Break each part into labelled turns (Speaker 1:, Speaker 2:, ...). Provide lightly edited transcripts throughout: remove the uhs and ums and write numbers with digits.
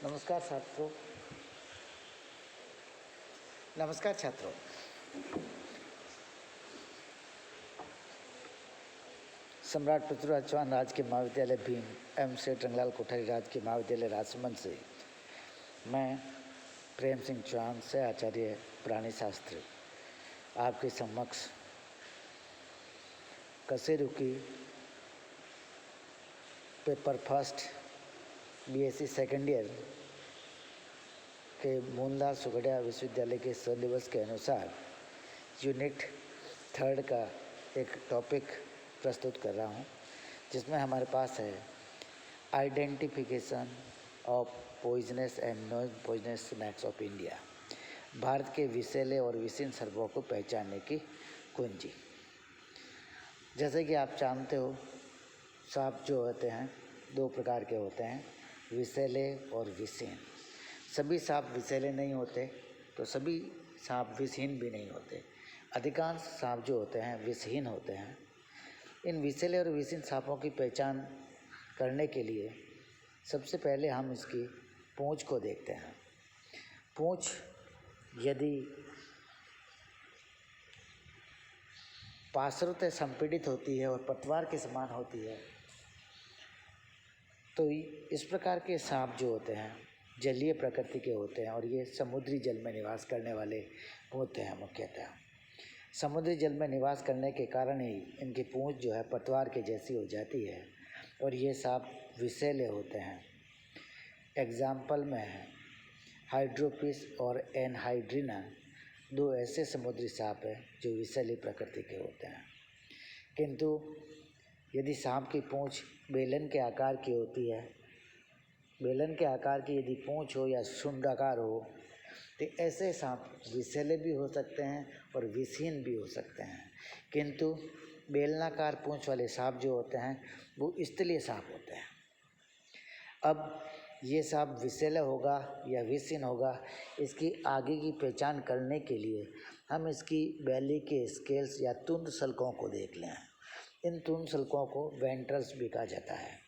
Speaker 1: नमस्कार छात्रों। नमस्कार छात्रों। सम्राट पृथ्वीराज चौहान राजकीय महाविद्यालय भीम एवं सेठ रंगलाल कोठारी राजकीय महाविद्यालय राजसमंद से मैं प्रेम सिंह चौहान से आचार्य प्राणी शास्त्र आपके समक्ष कसेरू की paper first BSc second year के मूलदार सुगड़िया विश्वविद्यालय के सिलेबस के अनुसार यूनिट 3 का एक टॉपिक प्रस्तुत कर रहा हूँ, जिसमें हमारे पास है identification of poisonous and non poisonous snacks of India, Bharat के विषैले और विषीण सर्पों को पहचानने की कुंजी। जैसे कि आप जानते हो, सांप जो होते हैं 2 प्रकार के होते हैं, विषैले और विषीण। सभी सांप विषैले नहीं होते तो सभी सांप विषहीन भी नहीं होते। अधिकांश सांप जो होते हैं विषहीन होते हैं। इन विषैले और विषहीन सांपों की पहचान करने के लिए सबसे पहले हम इसकी पूंछ को देखते हैं। पूंछ यदि पार्श्वतः संपीड़ित होती है और पतवार के समान होती है तो इस प्रकार के सांप जो होते हैं जलीय प्रकृति के होते हैं और ये समुद्री जल में निवास करने वाले होते हैं। मुख्यतः समुद्री जल में निवास करने के कारण ही इनकी पूंछ जो है पतवार के जैसी हो जाती है और ये सांप विषैले होते हैं। एग्जाम्पल में है हाइड्रोपिस और एनहाइड्रिना, 2 ऐसे समुद्री सांप हैं जो विषैली प्रकृति के होते हैं। किंतु यदि सांप की पूंछ बेलन के आकार की होती है, बेलन के आकार की यदि पूंछ हो या शुंडाकार हो, तो ऐसे सांप विषैले भी हो सकते हैं और विषहीन भी हो सकते हैं। किंतु बेलनाकार पूंछ वाले सांप जो होते हैं वो स्थलीय सांप होते हैं। अब ये सांप विषैला होगा या विषहीन होगा, इसकी आगे की पहचान करने के लिए हम इसकी बैली के स्केल्स या तुंड सल्कों को देख लें। इन तुंड सल्कों को वेंट्रल्स भी कहा जाता है।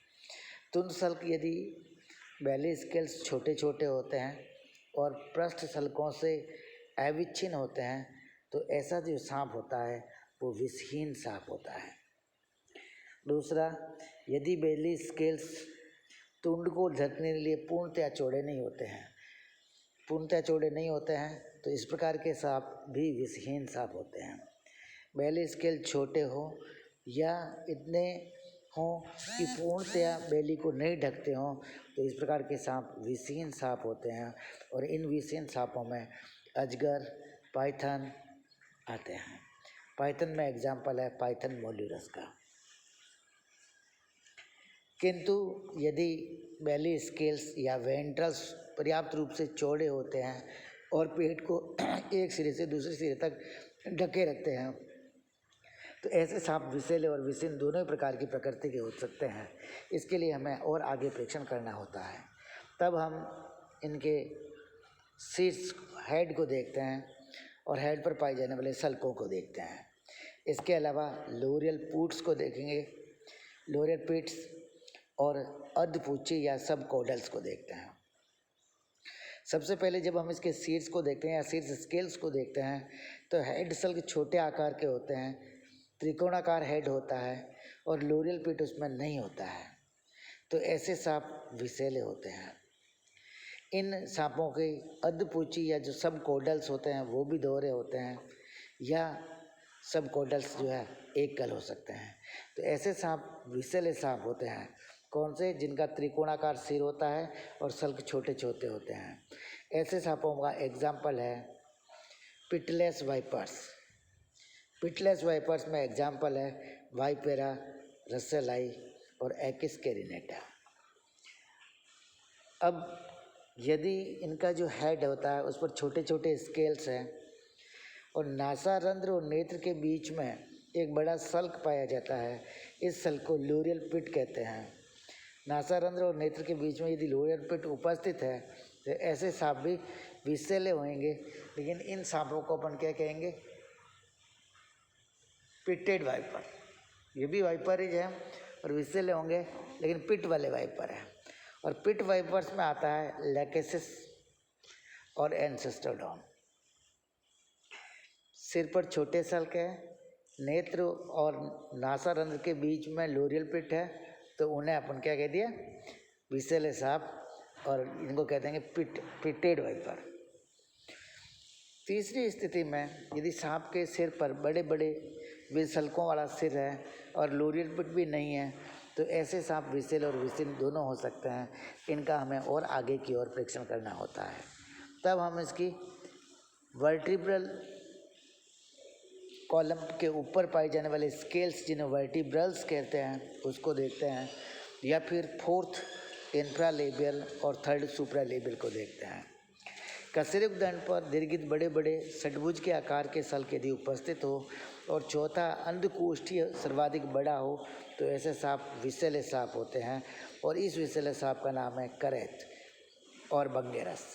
Speaker 1: तुंड सल्क यदि बैली स्केल्स छोटे छोटे होते हैं और पृष्ठ सल्कों से अविच्छिन्न होते हैं तो ऐसा जो सांप होता है वो विषहीन सांप होता है। दूसरा, यदि बैली स्केल्स तुंड को ढकने के लिए पूर्णतया चौड़े नहीं होते हैं तो इस प्रकार के सांप भी विषहीन सांप होते हैं। बैली स्केल छोटे हो या इतने हों कि पूर्णतया बैली को नहीं ढकते हों तो इस प्रकार के सांप विषहीन सांप होते हैं। और इन विषहीन सांपों में अजगर, पाइथन आते हैं। पाइथन में एग्जाम्पल है पाइथन मोल्यूरस का। किंतु यदि बैली स्केल्स या वेंट्रल्स पर्याप्त रूप से चौड़े होते हैं और पेट को एक सिरे से दूसरे सिरे तक ढके रखते हैं तो ऐसे सांप विषैले और विषहीन दोनों ही प्रकार की प्रकृति के हो सकते हैं। इसके लिए हमें और आगे परीक्षण करना होता है। तब हम इनके शीर्ष हेड को देखते हैं और हेड पर पाए जाने वाले सल्कों को देखते हैं। इसके अलावा लोरियल पूट्स को देखेंगे, लोरियल पिट्स और अर्धपूछी या सब कोडल्स को देखते हैं। सबसे पहले जब हम इसके शीर्ष को देखते हैं या शीर्ष स्केल्स को देखते हैं तो हेड सल्क छोटे आकार के होते हैं, त्रिकोणाकार हेड होता है और लोरियल पिट उसमें नहीं होता है। तो ऐसे सांप विषैले होते हैं। इन सांपों के अर्धपूछी या जो सब कोडल्स होते हैं वो भी दोहरे होते हैं या सब कोडल्स जो है एक कल हो सकते हैं। तो ऐसे सांप विषैले सांप होते हैं। कौन से? जिनका त्रिकोणाकार सिर होता है और सल्क छोटे छोटे होते हैं। ऐसे सांपों का एग्जाम्पल है पिटलेस वाइपर्स। पिटलेस वाइपर्स में एग्जाम्पल है वाइपेरा, रसेलाई और एक्किस कैरिनेटा। अब यदि इनका जो हेड होता है उस पर छोटे छोटे स्केल्स हैं और नासारंध्र और नेत्र के बीच में एक बड़ा सल्क पाया जाता है, इस सल्क को लोरियल पिट कहते हैं। नासारंध्र और नेत्र के बीच में यदि लोरियल पिट उपस्थित है तो ऐसे सांप भी विषैले होंगे। लेकिन इन सांपों को अपन क्या कहेंगे? Pitted viper. ये भी वाइपर ही है और विषैले होंगे लेकिन पिट वाले वाइपर है। और पिट वाइपर्स में आता है लैकेसिस और एंसेस्टरडॉन। सिर पर छोटे सल्क है, नेत्र और नासारंध्र के बीच में लोरियल पिट है, तो उन्हें अपन क्या कह दिया, विसेले सांप, और इनको कहते हैं पिटेड वाइपर। तीसरी स्थिति में यदि सांप के सिर पर बड़े बड़े विसल्कों वाला सिर है और लोरियल पिट भी नहीं है, तो ऐसे सांप विसेल और विसिन दोनों हो सकते हैं। इनका हमें और आगे की ओर परीक्षण करना होता है, तब हम इसकी वर्टिब्रल कॉलम के ऊपर पाए जाने वाले स्केल्स, जिन्हें वर्टिब्रल्स कहते हैं, उसको देखते हैं, या फिर फोर्थ इंफ्रालेबियल और थर्ड सुप्रालेबियल को देखते हैं। कशेरुक दंड पर दीर्घित बड़े बड़े षट्भुज के आकार के सल्क यदि उपस्थित हो और चौथा अंधकोष्ठीय सर्वाधिक बड़ा हो, तो ऐसे सांप विसेले सांप होते हैं, और इस विसेले सांप का नाम है करेत और बंगेरस।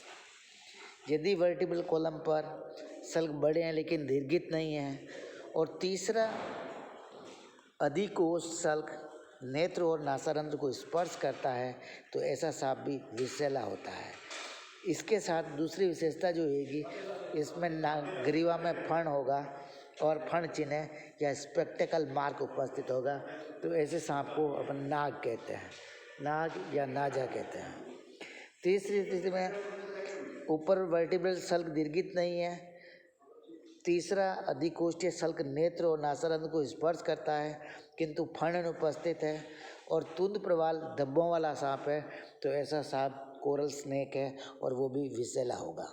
Speaker 1: यदि वर्टिब्रल कॉलम पर सल्क बड़े हैं लेकिन दीर्घित नहीं हैं, और तीसरा अधिकोष सल्क नेत्र और नासारंध्र को स्पर्श करता है, तो ऐसा सांप भी विसेला होता है। इसके साथ दूसरी विशेषता जो होगी, इसमें ग्रीवा में फण होगा और फण चिन्ह या स्पेक्टेकल मार्क उपस्थित होगा, तो ऐसे सांप को अपन नाग कहते हैं, नाग या नाजा कहते हैं। तीसरी स्थिति में ऊपर वर्टिब्रल सल्क दीर्घित नहीं है, तीसरा अधिकोष्ठीय सल्क नेत्र और नासारंध्र को स्पर्श करता है किंतु फण अनुपस्थित है, और तुंद प्रवाल धब्बों वाला सांप है, तो ऐसा सांप कोरल स्नेक है और वो भी विसेला होगा।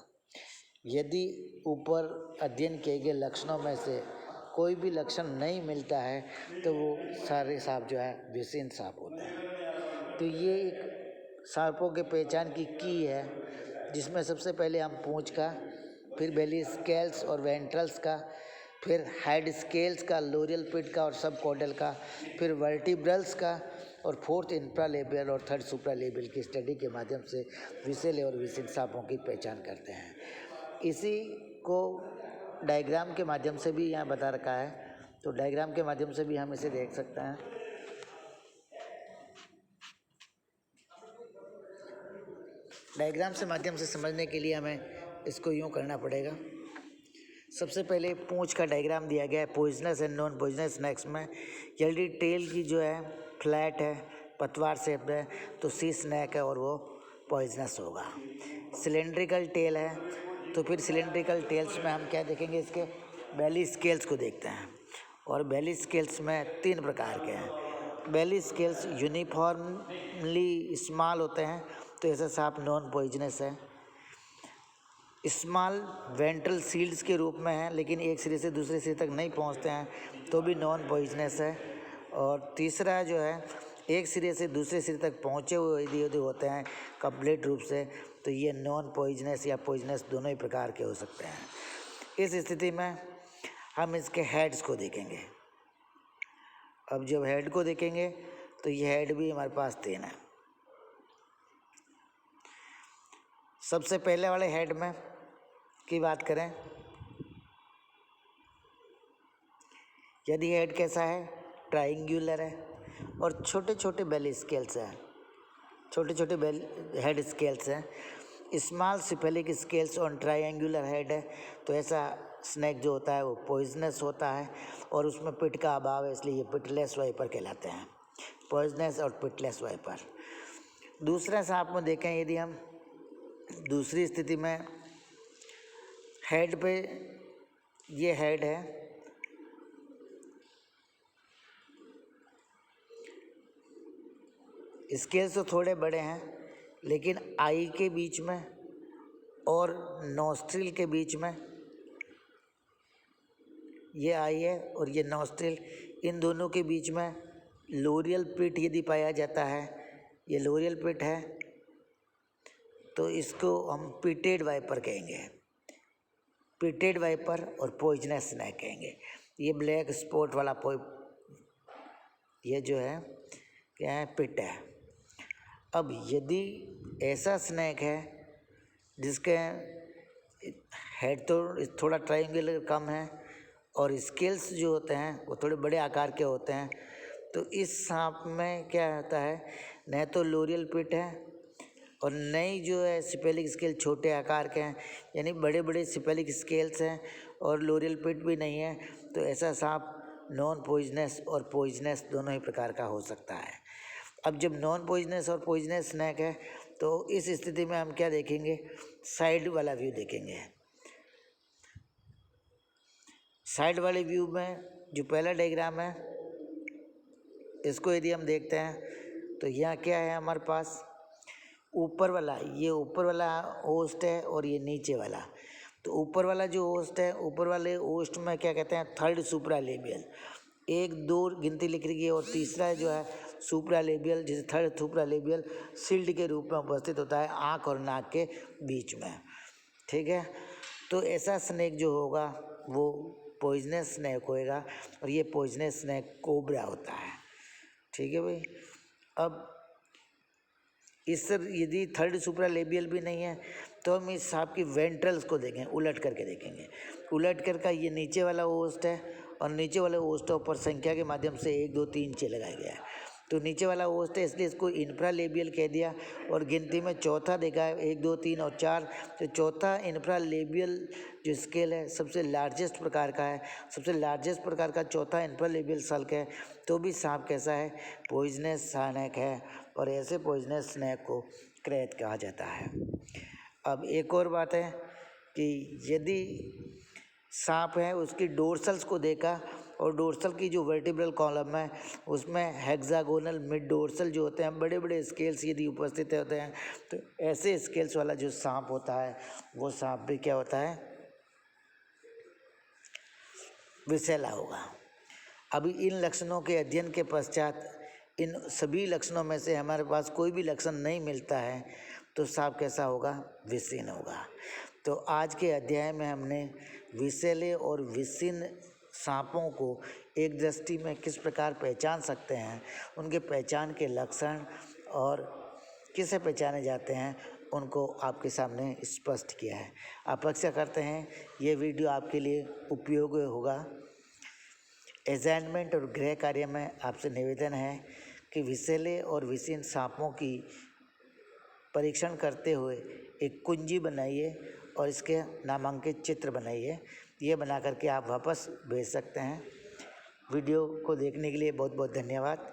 Speaker 1: यदि ऊपर अध्ययन किए गए लक्षणों में से कोई भी लक्षण नहीं मिलता है, तो वो सारे सांप जो है विसिन सांप होते हैं। तो ये एक सांपों के पहचान की है, जिसमें सबसे पहले हम पूंछ का, फिर बेली स्केल्स और वेंट्रल्स का, फिर हेड स्केल्स का, लोरियल पिट का और सब कॉर्डल का, फिर वर्टिब्रल्स का, और फोर्थ इंफ्रालेबियल और थर्ड सुप्रालेबियल की स्टडी के माध्यम से विसेले और विसिन सांपों की पहचान करते हैं। इसी को डायग्राम के माध्यम से भी यहाँ बता रखा है, तो डायग्राम के माध्यम से भी हम इसे देख सकते हैं। डायग्राम से माध्यम से समझने के लिए हमें इसको यूँ करना पड़ेगा। सबसे पहले पूंछ का डायग्राम दिया गया है poisonous and non poisonous snacks में। यदि टेल की जो है फ्लैट है, पतवार शेप है, तो सी स्नैक है और वो पॉइजनस होगा। सिलेंड्रिकल टेल है, तो फिर सिलेंड्रिकल टेल्स में हम क्या देखेंगे, इसके बेली स्केल्स को देखते हैं, और बेली स्केल्स में 3 प्रकार के हैं। बेली स्केल्स यूनिफॉर्मली स्मॉल होते हैं, तो ऐसा सांप नॉन पॉइजनस है। स्मॉल वेंट्रल सील्ड्स के रूप में है, लेकिन एक सिरे से दूसरे सिरे तक नहीं पहुंचते हैं, तो भी नॉन पॉइजनस है। और तीसरा जो है, एक सिरे से दूसरे सिरे तक पहुंचे हुए यदि होते हैं कंप्लीट रूप से, तो ये नॉन पॉइजनस या पॉइजनस दोनों ही प्रकार के हो सकते हैं। इस स्थिति में हम इसके हेड्स को देखेंगे। अब जब हेड को देखेंगे, तो ये हेड भी हमारे पास 3 है। सबसे पहले वाले हेड में की बात करें, यदि हेड कैसा है, ट्रायंगुलर है और छोटे छोटे बेली स्केल्स हैं, छोटे छोटे हेड स्केल्स हैं। Small cephalic scales on triangular head है, तो ऐसा स्नैक जो होता है वो पॉइजनस होता है, और उसमें पिट का अभाव है, इसलिए ये पिटलेस वाइपर कहलाते हैं। पॉइजनस और पिटलेस वाइपर। दूसरा सांप में देखें, यदि हम दूसरी स्थिति में हेड पे, ये हेड है, स्केल्स तो थोड़े बड़े हैं, लेकिन आई के बीच में और नोस्ट्रिल के बीच में, ये आई है और ये नोस्ट्रिल, इन दोनों के बीच में लोरियल पिट यदि पाया जाता है, ये लोरियल पिट है, तो इसको हम पिटेड वाइपर कहेंगे। पिटेड वाइपर और पॉइजनस स्नैक कहेंगे। ये ब्लैक स्पॉट वाला ये जो है क्या है, पिट है। अब यदि ऐसा स्नैक है जिसके हेड तो थोड़ा ट्रायंगुलर कम है और स्केल्स जो होते हैं वो थोड़े बड़े आकार के होते हैं, तो इस सांप में क्या होता है, न तो लोरियल पिट है और नई जो है सिपेलिक स्केल छोटे आकार के हैं, यानी बड़े बड़े सिपेलिक स्केल्स हैं और लोरियल पिट भी नहीं है, तो ऐसा सांप नॉन पॉइजनस और पॉइजनस दोनों ही प्रकार का हो सकता है। अब जब नॉन पॉइजनस और पॉइजनस स्नैक है तो इस स्थिति में हम क्या देखेंगे, साइड वाला व्यू देखेंगे। साइड वाले व्यू में जो पहला डायग्राम है इसको यदि हम देखते हैं तो यहाँ क्या है हमारे पास, ऊपर वाला, ये ऊपर वाला होस्ट है और ये नीचे वाला। तो ऊपर वाला जो होस्ट है, ऊपर वाले होस्ट में क्या कहते हैं, थर्ड सुप्रालेबियल, 1 2 गिनती लिख रही है, और तीसरा जो है सुप्रालेबियल, जिसे थर्ड सुप्रालेबियल शिल्ड के रूप में उपस्थित होता है आँख और नाक के बीच में। ठीक है, तो ऐसा स्नेक जो होगा वो पॉइजनस स्नेक होएगा, और ये पॉइजनस स्नेक कोबरा होता है। ठीक है भाई। अब इस यदि थर्ड सुप्रालेबियल भी नहीं है तो हम इस सांप की वेंट्रल्स को देखें, उलट करके देखेंगे। उलट कर का ये नीचे वाला होस्ट है और नीचे वाले होस्ट पर संख्या के माध्यम से 1 2 3 6 लगाया गया है। तो नीचे वाला होस्ट है इसलिए इसको इंफ्रालेबियल कह दिया, और गिनती में चौथा देखा है 1 2 3 और 4। तो चौथा इंफ्रालेबियल जो स्केल है सबसे लार्जेस्ट प्रकार का है, सबसे लार्जेस्ट प्रकार का चौथा इंफ्रालेबियल सल्क है। तो भी सांप कैसा है, पॉइजनस स्नेक है, और ऐसे पॉइजनस स्नेक को क्रेट कहा जाता है। अब एक और बात है कि यदि सांप है उसकी डोर्सल्स को देखा, और डोर्सल की जो वर्टिब्रल कॉलम है उसमें हेक्सागोनल मिड डोर्सल जो होते हैं, बड़े बड़े स्केल्स यदि उपस्थित होते हैं, तो ऐसे स्केल्स वाला जो सांप होता है वो सांप भी क्या होता है, विसेला होगा। अभी इन लक्षणों के अध्ययन के पश्चात इन सभी लक्षणों में से हमारे पास कोई भी लक्षण नहीं मिलता है तो सांप कैसा होगा, विषीन होगा। तो आज के अध्याय में हमने विषैले और विषीन सांपों को एक दृष्टि में किस प्रकार पहचान सकते हैं, उनके पहचान के लक्षण और किसे पहचाने जाते हैं, उनको आपके सामने स्पष्ट किया है। अपेक्षा करते हैं ये वीडियो आपके लिए उपयोगी होगा। असाइनमेंट और गृह कार्य में आपसे निवेदन है कि विषैले और विषीन सांपों की परीक्षण करते हुए एक कुंजी बनाइए और इसके नामांकित चित्र बनाइए। ये बना करके आप वापस भेज सकते हैं। वीडियो को देखने के लिए बहुत बहुत धन्यवाद।